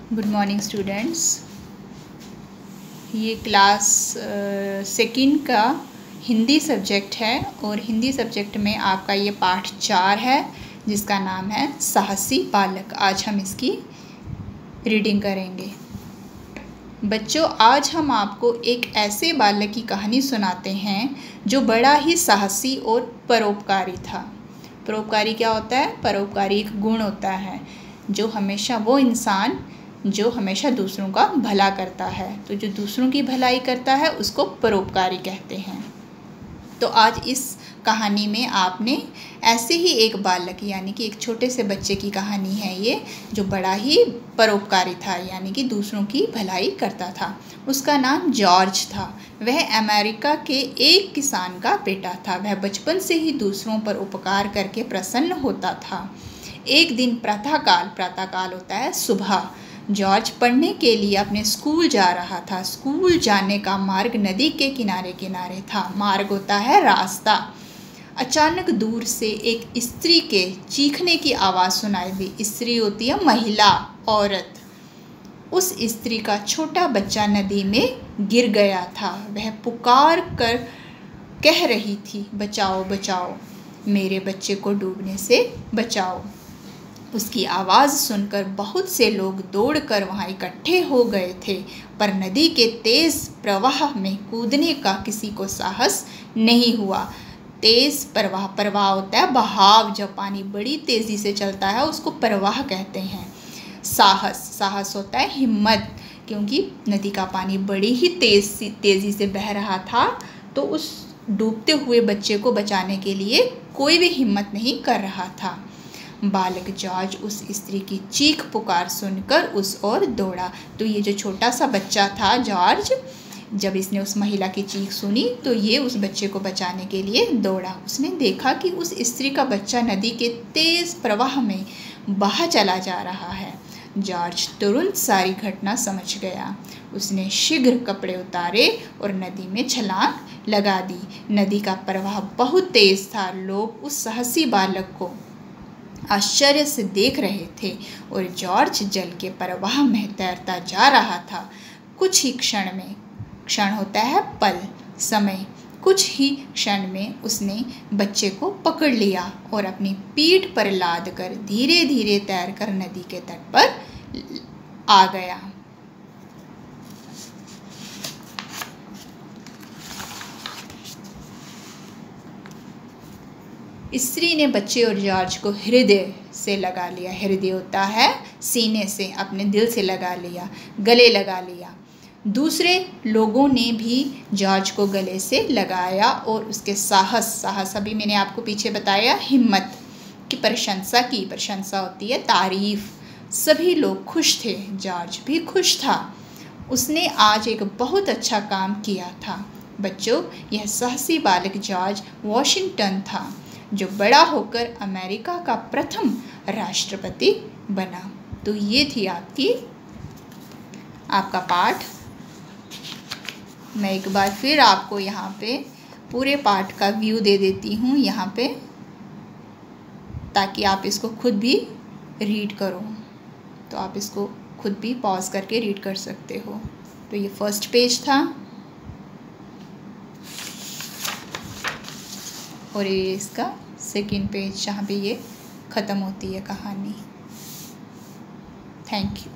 Good morning students. ये class second का Hindi subject है और हिंदी सब्जेक्ट में आपका ये पाठ 4 है जिसका नाम है साहसी बालक। आज हम इसकी रीडिंग करेंगे। बच्चों, आज हम आपको एक ऐसे बालक की कहानी सुनाते हैं जो बड़ा ही साहसी और परोपकारी था। परोपकारी क्या होता है? परोपकारी एक गुण होता है जो हमेशा वो इंसान जो हमेशा दूसरों का भला करता है। तो जो दूसरों की भलाई करता है उसको परोपकारी कहते हैं। तो आज इस कहानी में आपने ऐसे ही एक बालक यानी कि एक छोटे से बच्चे की कहानी है ये, जो बड़ा ही परोपकारी था यानी कि दूसरों की भलाई करता था। उसका नाम जॉर्ज था। वह अमेरिका के एक किसान का बेटा था। वह बचपन से ही दूसरों पर उपकार करके प्रसन्न होता था। एक दिन प्रातःकाल होता है सुबह, जॉर्ज पढ़ने के लिए अपने स्कूल जा रहा था। स्कूल जाने का मार्ग नदी के किनारे किनारे था। मार्ग होता है रास्ता। अचानक दूर से एक स्त्री के चीखने की आवाज़ सुनाई दी। स्त्री होती है महिला, औरत। उस स्त्री का छोटा बच्चा नदी में गिर गया था। वह पुकार कर कह रही थी, बचाओ बचाओ, मेरे बच्चे को डूबने से बचाओ। उसकी आवाज़ सुनकर बहुत से लोग दौड़कर वहाँ इकट्ठे हो गए थे, पर नदी के तेज़ प्रवाह में कूदने का किसी को साहस नहीं हुआ। तेज़ प्रवाह होता है बहाव। जब पानी बड़ी तेज़ी से चलता है उसको प्रवाह कहते हैं। साहस होता है हिम्मत, क्योंकि नदी का पानी बड़ी ही तेज़ी से बह रहा था, तो उस डूबते हुए बच्चे को बचाने के लिए कोई भी हिम्मत नहीं कर रहा था। बालक जॉर्ज उस स्त्री की चीख पुकार सुनकर उस ओर दौड़ा। तो ये जो छोटा सा बच्चा था जॉर्ज, जब इसने उस महिला की चीख सुनी तो ये उस बच्चे को बचाने के लिए दौड़ा। उसने देखा कि उस स्त्री का बच्चा नदी के तेज़ प्रवाह में बहा चला जा रहा है। जॉर्ज तुरंत सारी घटना समझ गया। उसने शीघ्र कपड़े उतारे और नदी में छलांग लगा दी। नदी का प्रवाह बहुत तेज़ था। लोग उस साहसी बालक को आश्चर्य से देख रहे थे और जॉर्ज जल के प्रवाह में तैरता जा रहा था। कुछ ही क्षण होता है पल, समय। कुछ ही क्षण में उसने बच्चे को पकड़ लिया और अपनी पीठ पर लाद कर धीरे धीरे तैरकर नदी के तट पर आ गया। स्त्री ने बच्चे और जॉर्ज को हृदय से लगा लिया। हृदय होता है सीने से, अपने दिल से लगा लिया, गले लगा लिया। दूसरे लोगों ने भी जॉर्ज को गले से लगाया और उसके साहस अभी मैंने आपको पीछे बताया, हिम्मत की प्रशंसा की। प्रशंसा होती है तारीफ। सभी लोग खुश थे, जॉर्ज भी खुश था। उसने आज एक बहुत अच्छा काम किया था। बच्चों, यह साहसी बालक जॉर्ज वॉशिंगटन था, जो बड़ा होकर अमेरिका का प्रथम राष्ट्रपति बना। तो ये थी आपका पाठ। मैं एक बार फिर आपको यहाँ पे पूरे पाठ का व्यू दे देती हूँ यहाँ पे, ताकि आप इसको खुद भी रीड करो। तो आप इसको खुद भी पॉज करके रीड कर सकते हो। तो ये फर्स्ट पेज था और ये इसका सेकंड पेज, जहाँ पे ये ख़त्म होती है कहानी। Thank you.